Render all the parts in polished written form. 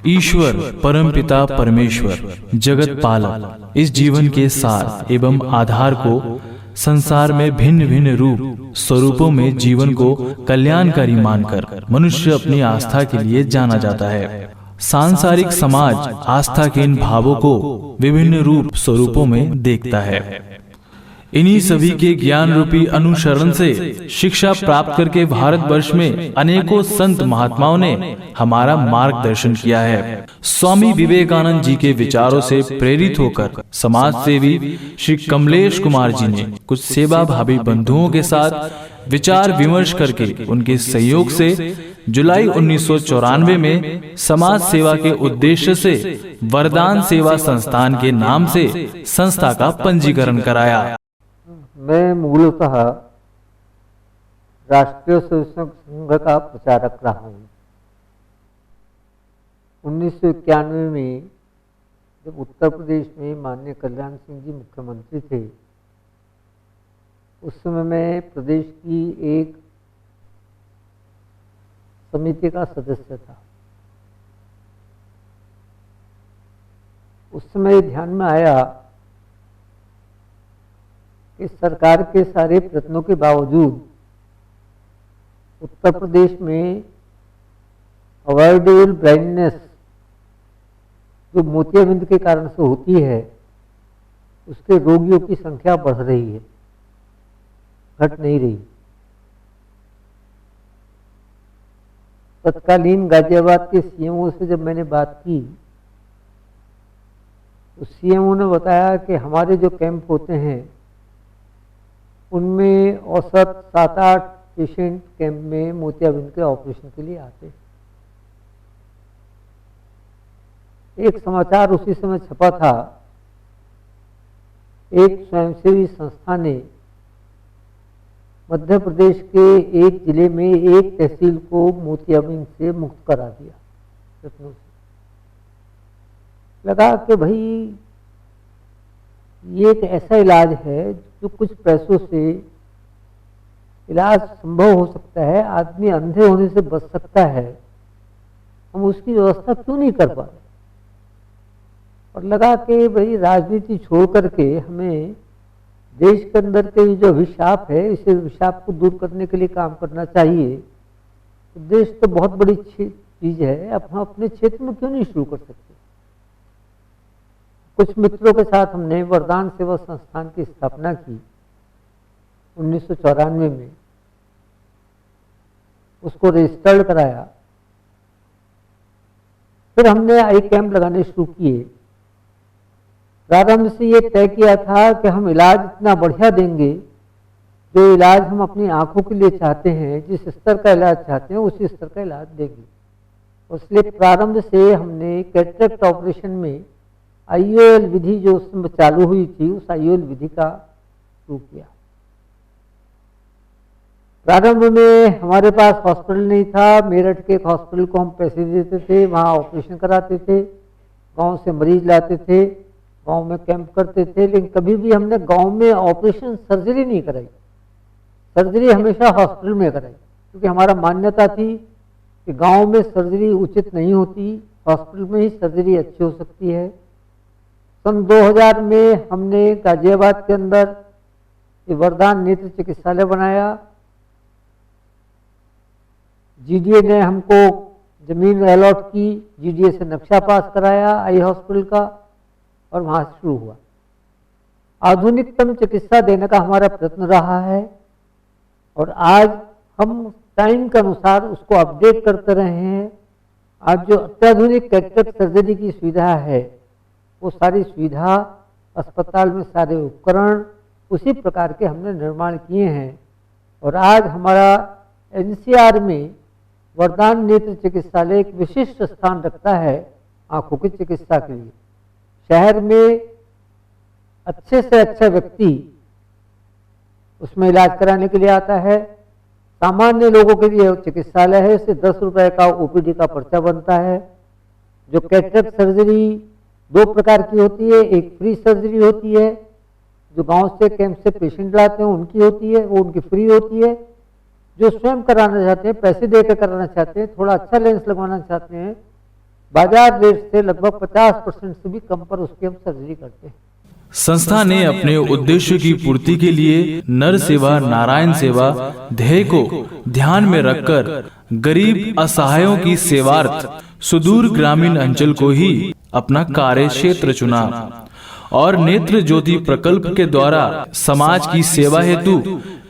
ईश्वर परमपिता परमेश्वर जगत पालक इस जीवन के सार एवं आधार को संसार में भिन्न भिन्न रूप स्वरूपों में जीवन को कल्याणकारी मानकर मनुष्य अपनी आस्था के लिए जाना जाता है। सांसारिक समाज आस्था के इन भावों को विभिन्न रूप स्वरूपों में देखता है। इन्हीं सभी के ज्ञान रूपी अनुसरण से शिक्षा प्राप्त करके भारतवर्ष में अनेकों संत महात्माओं ने हमारा मार्गदर्शन किया है। स्वामी विवेकानंद जी के विचारों से प्रेरित होकर समाज सेवी श्री कमलेश कुमार जी ने कुछ सेवा भावी बंधुओं के साथ विचार विमर्श करके उनके सहयोग से जुलाई 1994 में समाज सेवा के उद्देश्य से वरदान सेवा संस्थान के नाम से संस्था का पंजीकरण कराया। मैं मूलतः राष्ट्रीय स्वयंसेवक संघ का प्रचारक रहा हूँ। 1991 में जब उत्तर प्रदेश में माननीय कल्याण सिंह जी मुख्यमंत्री थे, उस समय मैं प्रदेश की एक समिति का सदस्य था। उस समय ध्यान में आया कि सरकार के सारे प्रयत्नों के बावजूद उत्तर प्रदेश में अवॉइडेबल ब्लाइंडनेस जो मोतियाबिंद के कारण से होती है, उसके रोगियों की संख्या बढ़ रही है, घट नहीं रही। तत्कालीन गाजियाबाद के सीएमओ से जब मैंने बात की तो सीएमओ ने बताया कि हमारे जो कैंप होते हैं उनमें औसत 7-8 पेशेंट कैंप में मोतियाबिंद के ऑपरेशन के लिए आते हैं। एक समाचार उसी समय छपा था, एक स्वयंसेवी संस्था ने मध्य प्रदेश के एक जिले में एक तहसील को मोतियाबिंद से मुक्त करा दिया। रत्नों से लगा कि भाई ये एक ऐसा इलाज है जो कुछ पैसों से इलाज संभव हो सकता है, आदमी अंधे होने से बच सकता है, हम उसकी व्यवस्था क्यों नहीं कर पा रहे। और लगा कि भाई राजनीति छोड़ करके हमें देश के अंदर के जो अभिशाप है, इस अभिशाप को दूर करने के लिए काम करना चाहिए। तो देश तो बहुत बड़ी चीज है, अब हम अपने क्षेत्र में क्यों नहीं शुरू कर सकते। कुछ मित्रों के साथ हमने वरदान सेवा संस्थान की स्थापना की 1994 में, उसको रजिस्टर्ड कराया। फिर हमने आई कैंप लगाने शुरू किए। प्रारंभ से ये तय किया था कि हम इलाज इतना बढ़िया देंगे, जो इलाज हम अपनी आंखों के लिए चाहते हैं, जिस स्तर का इलाज चाहते हैं उसी स्तर का इलाज देंगे। इसलिए प्रारंभ से हमने कैटरेक्ट ऑपरेशन में IOL विधि जो उस समय चालू हुई थी, उस IOL विधि का शुरू किया। प्रारंभ में हमारे पास हॉस्पिटल नहीं था। मेरठ के एक हॉस्पिटल को हम पैसे देते थे, वहाँ ऑपरेशन कराते थे, गांव से मरीज लाते थे, गांव में कैंप करते थे। लेकिन कभी भी हमने गांव में ऑपरेशन सर्जरी नहीं कराई। सर्जरी हमेशा हॉस्पिटल में कराई, क्योंकि हमारा मान्यता थी कि गांव में सर्जरी उचित नहीं होती, हॉस्पिटल में ही सर्जरी अच्छी हो सकती है। सन 2000 में हमने गाजियाबाद के अंदर वरदान नेत्र चिकित्सालय बनाया। GDA ने हमको जमीन अलॉट की, GDA से नक्शा पास कराया आई हॉस्पिटल का, और वहां से शुरू हुआ। आधुनिकतम चिकित्सा देने का हमारा प्रयत्न रहा है, और आज हम टाइम के अनुसार उसको अपडेट करते रहे हैं। आज जो अत्याधुनिक कैटरेक्ट सर्जरी की सुविधा है, वो सारी सुविधा अस्पताल में सारे उपकरण उसी प्रकार के हमने निर्माण किए हैं। और आज हमारा NCR में वरदान नेत्र चिकित्सालय एक विशिष्ट स्थान रखता है आंखों की चिकित्सा के लिए। शहर में अच्छे से अच्छा व्यक्ति उसमें इलाज कराने के लिए आता है। सामान्य लोगों के लिए चिकित्सालय है, इससे 10 रुपए का OPD का पर्चा बनता है। जो कैटरेक्ट सर्जरी 2 प्रकार की होती है, एक फ्री सर्जरी होती है, जो गांव से कैंप से पेशेंट लाते हैं उनकी होती है, वो उनकी फ्री होती है। जो स्वयं कराना चाहते हैं, पैसे देकर कराना चाहते हैं, थोड़ा अच्छा लेंस लगवाना चाहते हैं, बाजार रेट से लगभग 50% से भी कम पर उसकी हम सर्जरी करते हैं। संस्था ने अपने उद्देश्य की पूर्ति के लिए नर सेवा नारायण सेवा ध्येय को ध्यान में रखकर गरीब असहायों की सेवार्थ सुदूर ग्रामीण अंचल को ही अपना कार्य क्षेत्र चुना और नेत्र ज्योति प्रकल्प के द्वारा समाज की सेवा हेतु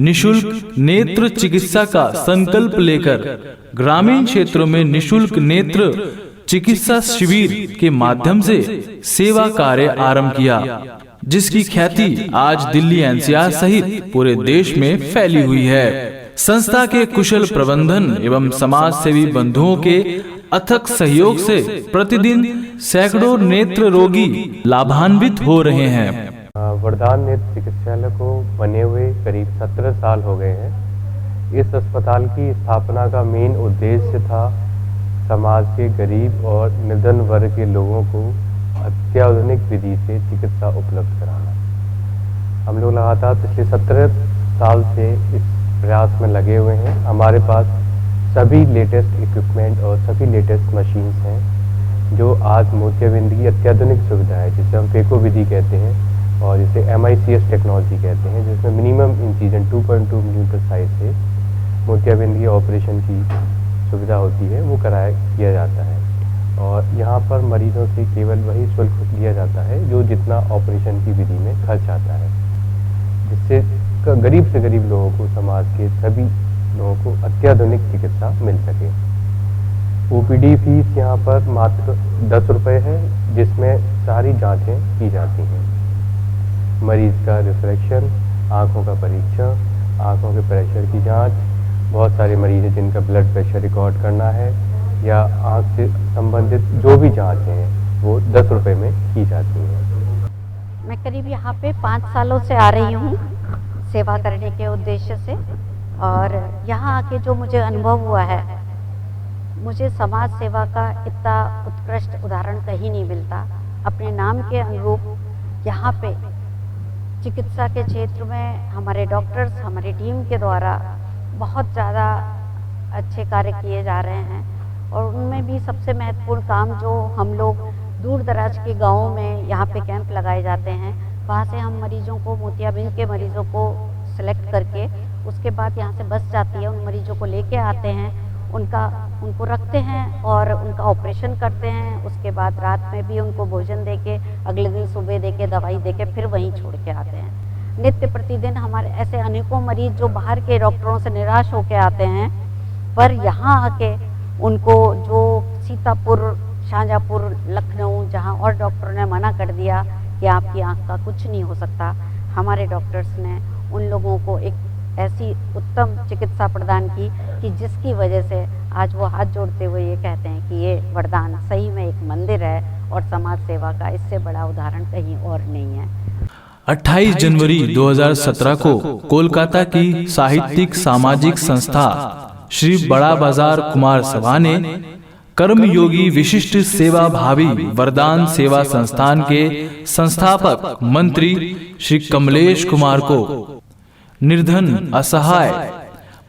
निशुल्क नेत्र चिकित्सा का संकल्प लेकर ग्रामीण क्षेत्रों में निशुल्क नेत्र चिकित्सा शिविर के माध्यम से सेवा कार्य आरंभ किया, जिसकी ख्याति आज दिल्ली एनसीआर सहित पूरे देश में फैली हुई है। संस्था के कुशल प्रबंधन एवं समाज सेवी बंधुओं के अथक सहयोग से प्रतिदिन सैकड़ों नेत्र रोगी लाभान्वित हो रहे हैं। वरदान नेत्र चिकित्सालय को बने हुए करीब 17 साल हो गए हैं। इस अस्पताल की स्थापना का मेन उद्देश्य था समाज के गरीब और निर्धन वर्ग के लोगों को अत्याधुनिक विधि से चिकित्सा उपलब्ध कराना। हम लोग लगातार पिछले 17 साल से इस प्रयास में लगे हुए हैं। हमारे पास सभी लेटेस्ट इक्विपमेंट और सभी लेटेस्ट मशीन्स हैं जो आज मोतियाबिंद की अत्याधुनिक सुविधा है, जिसे हम फेको विधि कहते हैं और जिसे MICS टेक्नोलॉजी कहते हैं, जिसमें मिनिमम इंसिजन 2.2 मिलीमीटर साइज से मोतियाबिंद की ऑपरेशन की सुविधा होती है, वो किया जाता है। और यहाँ पर मरीजों से केवल वही शुल्क लिया जाता है जो जितना ऑपरेशन की विधि में खर्च आता है, जिससे गरीब से गरीब लोगों को, समाज के सभी लोगों को अत्याधुनिक चिकित्सा मिल सके। OPD फीस यहाँ पर मात्र 10 रुपये है, जिसमें सारी जांचें की जाती हैं। मरीज का रिफ्रैक्शन, आँखों का परीक्षण, आँखों के प्रेशर की जांच, बहुत सारे मरीज हैं जिनका ब्लड प्रेशर रिकॉर्ड करना है या आँख से संबंधित जो भी जांचें हैं वो 10 रुपये में की जाती हैं। मैं करीब यहाँ पे 5 सालों से आ रही हूँ सेवा करने के उद्देश्य से, और यहाँ आके जो मुझे अनुभव हुआ है, मुझे समाज सेवा का इतना उत्कृष्ट उदाहरण कहीं नहीं मिलता। अपने नाम के अनुरूप यहाँ पे चिकित्सा के क्षेत्र में हमारे डॉक्टर्स, हमारी टीम के द्वारा बहुत ज़्यादा अच्छे कार्य किए जा रहे हैं। और उनमें भी सबसे महत्वपूर्ण काम जो हम लोग दूर दराज के गाँवों में यहाँ पे कैंप लगाए जाते हैं, वहाँ से हम मरीजों को, मोतियाबिंद के मरीजों को सेलेक्ट करके उसके बाद यहाँ से बस जाती है, उन मरीजों को लेके आते हैं, उनको रखते हैं और उनका ऑपरेशन करते हैं। उसके बाद रात में भी उनको भोजन देके, अगले दिन सुबह देके, दवाई देके फिर वहीं छोड़ के आते हैं। नित्य प्रतिदिन हमारे ऐसे अनेकों मरीज जो बाहर के डॉक्टरों से निराश होके आते हैं, पर यहाँ आके उनको जो सीतापुर, शाहजहाँपुर, लखनऊ, जहाँ और डॉक्टरों ने मना कर दिया कि आपकी आँख का कुछ नहीं हो सकता, हमारे डॉक्टर्स ने उन लोगों को एक ऐसी उत्तम चिकित्सा प्रदान की कि जिसकी वजह से आज वो हाथ जोड़ते हुए ये कहते हैं कि ये वरदान सही में एक मंदिर है और समाज सेवा का इससे बड़ा उदाहरण कहीं और नहीं है। 28 जनवरी 2017 को कोलकाता की साहित्यिक सामाजिक संस्था श्री बड़ा बाजार कुमार सभा ने कर्मयोगी विशिष्ट सेवा भावी वरदान सेवा संस्थान के संस्थापक मंत्री श्री कमलेश कुमार को निर्धन, असहाय,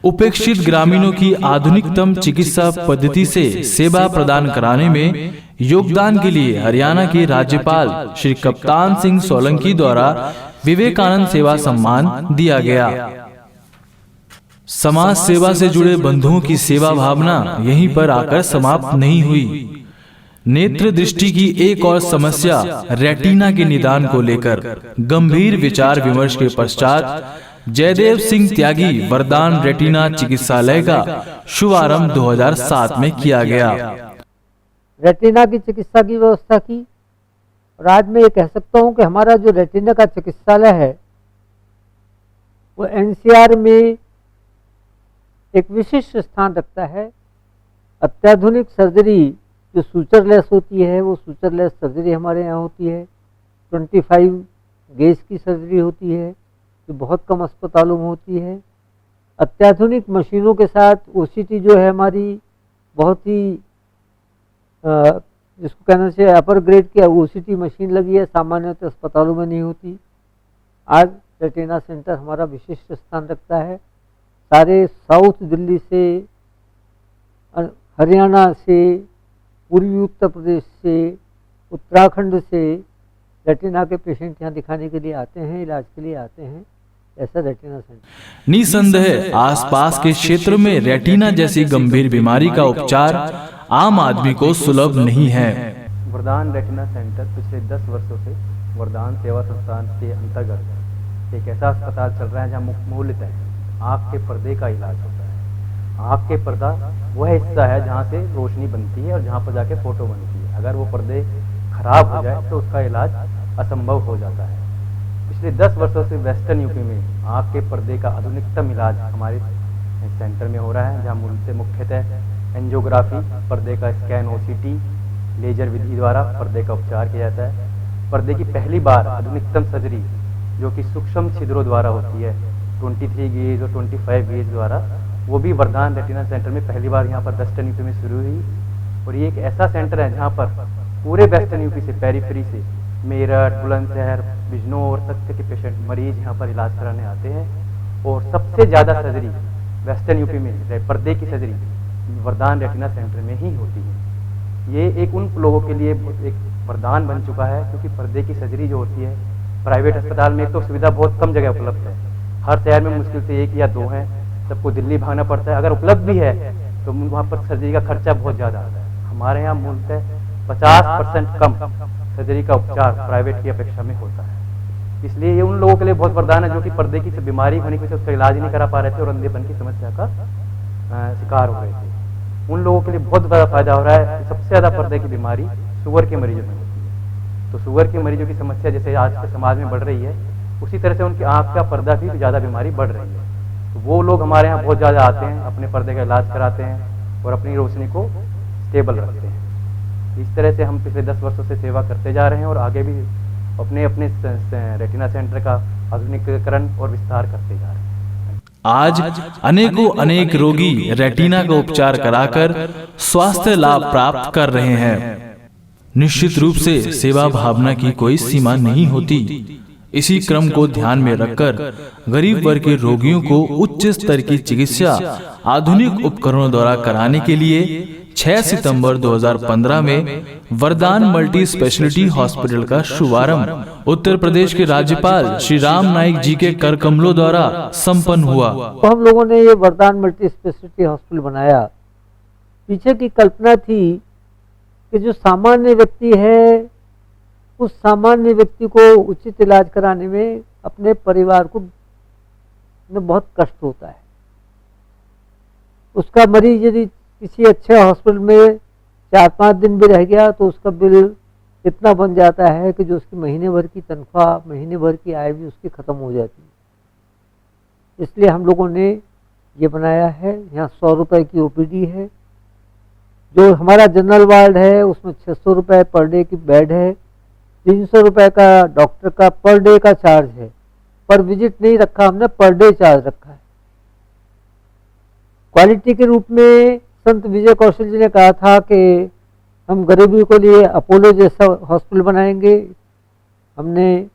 उपेक्षित ग्रामीणों की आधुनिकतम चिकित्सा पद्धति से सेवा प्रदान कराने में योगदान के लिए हरियाणा के राज्यपाल श्री कप्तान सिंह सोलंकी द्वारा विवेकानंद सेवा सम्मान दिया गया। समाज सेवा से जुड़े बंधुओं की सेवा भावना यहीं पर आकर समाप्त नहीं हुई। नेत्र दृष्टि की एक और समस्या रेटिना के निदान को लेकर गंभीर विचार विमर्श के पश्चात जयदेव सिंह त्यागी वरदान रेटिना चिकित्सालय का शुभारंभ 2007 में किया गया। रेटिना की चिकित्सा की व्यवस्था की, और आज मैं ये कह सकता हूँ कि हमारा जो रेटिना का चिकित्सालय है वो एनसीआर में एक विशिष्ट स्थान रखता है। अत्याधुनिक सर्जरी जो सूचरलेस होती है, वो सूचरलेस सर्जरी हमारे यहाँ होती है। 25 गेज की सर्जरी होती है जो बहुत कम अस्पतालों में होती है। अत्याधुनिक मशीनों के साथ ओसीटी जो है हमारी बहुत ही जिसको कहना चाहिए अपर ग्रेड की ओसीटी मशीन लगी है, सामान्यतः अस्पतालों में नहीं होती। आज रेटिना सेंटर हमारा विशिष्ट स्थान रखता है। सारे साउथ दिल्ली से, हरियाणा से, पूर्वी उत्तर प्रदेश से, उत्तराखंड से रेटिना के पेशेंट यहाँ दिखाने के लिए आते हैं, इलाज के लिए आते हैं। ऐसा रेटिना सेंटर निसंदेह आसपास के क्षेत्र में रेटिना जैसी गंभीर बीमारी का उपचार आम आदमी को सुलभ नहीं है। वरदान रेटिना सेंटर पिछले 10 वर्षों से वरदान सेवा संस्थान के अंतर्गत एक ऐसा अस्पताल चल रहा है जहाँ मूलतः आँख के पर्दे का इलाज होता है। आँख के पर्दा वह हिस्सा है जहाँ से रोशनी बनती है और जहाँ पर जाके फोटो बनती है। अगर वो पर्दे खराब हो जाए तो उसका इलाज असंभव हो जाता है। पिछले 10 वर्षों से वेस्टर्न यूपी में आँख के पर्दे का आधुनिकतम इलाज हमारे सेंटर में हो रहा है, जहाँ मुख्यतः एंजियोग्राफी, पर्दे का स्कैन, OCT, लेजर विधि द्वारा पर्दे का उपचार किया जाता है। पर्दे की पहली बार आधुनिकतम सर्जरी जो कि सूक्ष्म छिद्रों द्वारा होती है, 23 गेज और 25 गेज द्वारा, वो भी वरदान रेटिना सेंटर में पहली बार यहाँ पर वेस्टर्न यूपी में शुरू हुई। और ये एक ऐसा सेंटर है जहाँ पर पूरे वेस्टर्न यूपी से, पेरीफेरी से, मेरठ, बुलंदशहर, बिजनौर तक के पेशेंट मरीज यहाँ पर इलाज कराने आते हैं। और सबसे ज़्यादा सर्जरी वेस्टर्न यूपी में पर्दे की सर्जरी वरदान रेटिना सेंटर में ही होती है। ये एक उन लोगों के लिए एक वरदान बन चुका है, क्योंकि पर्दे की सर्जरी जो होती है प्राइवेट अस्पताल में एक तो सुविधा बहुत कम जगह उपलब्ध है, हर शहर में मुश्किल से 1 या 2 हैं, सबको दिल्ली भागना पड़ता है। अगर उपलब्ध भी है तो वहाँ पर सर्जरी का खर्चा बहुत ज़्यादा आता है। हमारे यहाँ मूलतः 50% कम सर्जरी का उपचार प्राइवेट की अपेक्षा में होता है। इसलिए ये उन लोगों के लिए बहुत वरदान है जो कि पर्दे की बीमारी होने की वजह से उसका इलाज नहीं करा पा रहे थे और अंधेपन की समस्या का शिकार हो रहे थे। उन लोगों के लिए बहुत बड़ा फायदा हो रहा है। सबसे ज़्यादा पर्दे की बीमारी शुगर के मरीजों में होती है, तो शुगर के मरीजों की समस्या जैसे आज के समाज में बढ़ रही है, उसी तरह से उनकी आँख का पर्दा भी ज़्यादा बीमारी बढ़ रही है। तो वो लोग हमारे यहाँ बहुत ज़्यादा आते हैं, अपने पर्दे का इलाज कराते हैं और अपनी रोशनी को स्टेबल रखते हैं। इस तरह से हम पिछले 10 वर्षों से सेवा करते जा रहे हैं और आगे भी अपने अपने रेटिना सेंटर का आधुनिकीकरण और विस्तार करते जा रहे हैं। आज अनेकों अनेक रोगी रेटिना का उपचार कराकर स्वास्थ्य लाभ प्राप्त कर रहे हैं। निश्चित रूप से सेवा भावना की कोई सीमा नहीं होती। इसी क्रम को ध्यान में रखकर गरीब वर्ग के रोगियों को उच्च स्तर की चिकित्सा आधुनिक उपकरणों द्वारा कराने के लिए 6 सितंबर 2015 में वरदान मल्टी स्पेशलिटी हॉस्पिटल का शुभारंभ उत्तर प्रदेश के राज्यपाल श्री राम नाईक जी के कर कमलों द्वारा संपन्न हुआ। तो हम लोगों ने ये वरदान मल्टी स्पेशलिटी हॉस्पिटल बनाया। पीछे की कल्पना थी कि जो सामान्य व्यक्ति है, उस सामान्य व्यक्ति को उचित इलाज कराने में अपने परिवार को बहुत कष्ट होता है। उसका मरीज यदि किसी अच्छे हॉस्पिटल में 4-5 दिन भी रह गया तो उसका बिल इतना बन जाता है कि जो उसकी महीने भर की तनख्वाह, महीने भर की आय भी उसकी ख़त्म हो जाती है। इसलिए हम लोगों ने ये बनाया है। यहाँ 100 रुपये की OPD है। जो हमारा जनरल वार्ड है उसमें 600 रुपये पर डे की बेड है। 300 रुपये का डॉक्टर का पर डे का चार्ज है। पर विजिट नहीं रखा हमने, पर डे चार्ज रखा है। क्वालिटी के रूप में संत विजय कौशल जी ने कहा था कि हम गरीबी के लिए अपोलो जैसा हॉस्पिटल बनाएंगे। हमने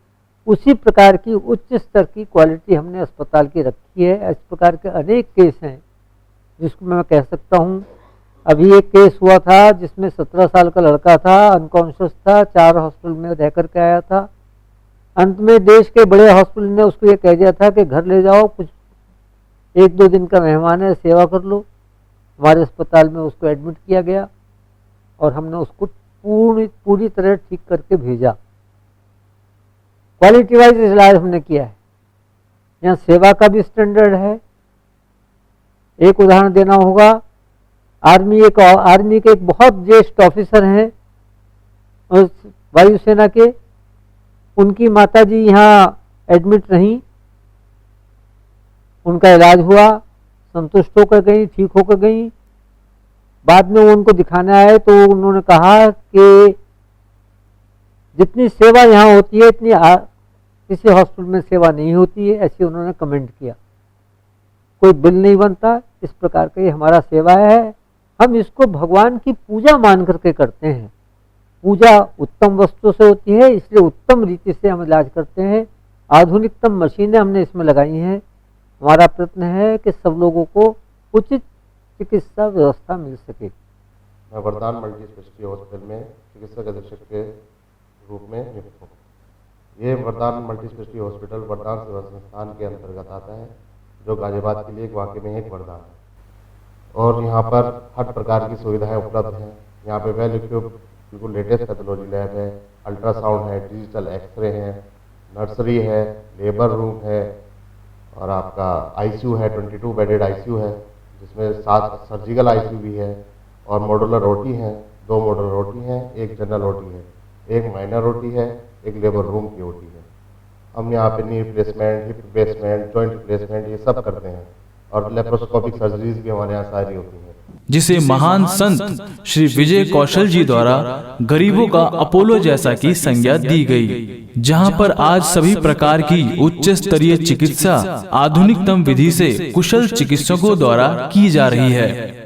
उसी प्रकार की उच्च स्तर की क्वालिटी हमने अस्पताल की रखी है। इस प्रकार के अनेक केस हैं जिसको मैं कह सकता हूँ। अभी एक केस हुआ था जिसमें 17 साल का लड़का था, अनकॉन्शियस था, 4 हॉस्पिटल में रह करके आया था। अंत में देश के बड़े हॉस्पिटल ने उसको ये कह दिया था कि घर ले जाओ, कुछ 1-2 दिन का मेहमान है, सेवा कर लो। हमारे अस्पताल में उसको एडमिट किया गया और हमने उसको पूरी तरह ठीक करके भेजा। क्वालिटी वाइज इलाज हमने किया है। यहाँ सेवा का भी स्टैंडर्ड है। एक उदाहरण देना होगा, आर्मी के एक बहुत ज्येष्ठ ऑफिसर हैं वायुसेना के, उनकी माताजी यहाँ एडमिट रहीं, उनका इलाज हुआ, संतुष्ट होकर गई, ठीक होकर गई। बाद में वो उनको दिखाने आए तो उन्होंने कहा कि जितनी सेवा यहाँ होती है इतनी किसी हॉस्पिटल में सेवा नहीं होती है, ऐसे उन्होंने कमेंट किया। कोई बिल नहीं बनता, इस प्रकार का ये हमारा सेवा है। हम इसको भगवान की पूजा मान करके करते हैं। पूजा उत्तम वस्तु से होती है, इसलिए उत्तम रीति से हम इलाज करते हैं। आधुनिकतम मशीनें हमने इसमें लगाई हैं। हमारा प्रयत्न है कि सब लोगों को उचित चिकित्सा व्यवस्था मिल सके। मैं वरदान मल्टी स्पेशलिटी हॉस्पिटल में चिकित्सक अधीक्षक के रूप में नियुक्त हूँ। ये वरदान मल्टी स्पेशलिटी हॉस्पिटल वरदान सेवा संस्थान के अंतर्गत आता है, जो गाजियाबाद के लिए वाकई में एक वरदान है। और यहाँ पर हर प्रकार की सुविधाएं उपलब्ध हैं। यहाँ पे वेल इक्विप्ड बिल्कुल लेटेस्ट पैथोलॉजी लैब है, अल्ट्रासाउंड है, डिजिटल एक्सरे है, नर्सरी है, लेबर रूम है, और आपका आईसीयू है, 22 बेडेड आईसीयू है, जिसमें 7 सर्जिकल आईसीयू भी है, और मॉड्यूलर ओटी हैं, 2 मॉड्यूलर ओटी हैं, 1 जनरल ओटी है, 1 माइनर ओटी है, 1 लेबर रूम की ओटी है। हम यहाँ पे knee replacement, hip replacement, joint replacement ये सब करते हैं, और लेप्रोस्कोपिक सर्जरीज भी हमारे यहाँ सारी होती हैं। जिसे महान संत श्री विजय कौशल जी द्वारा गरीबों का अपोलो जैसा की संज्ञा दी गई, जहां पर आज सभी प्रकार की उच्च स्तरीय चिकित्सा आधुनिकतम विधि से कुशल चिकित्सकों द्वारा की जा रही है।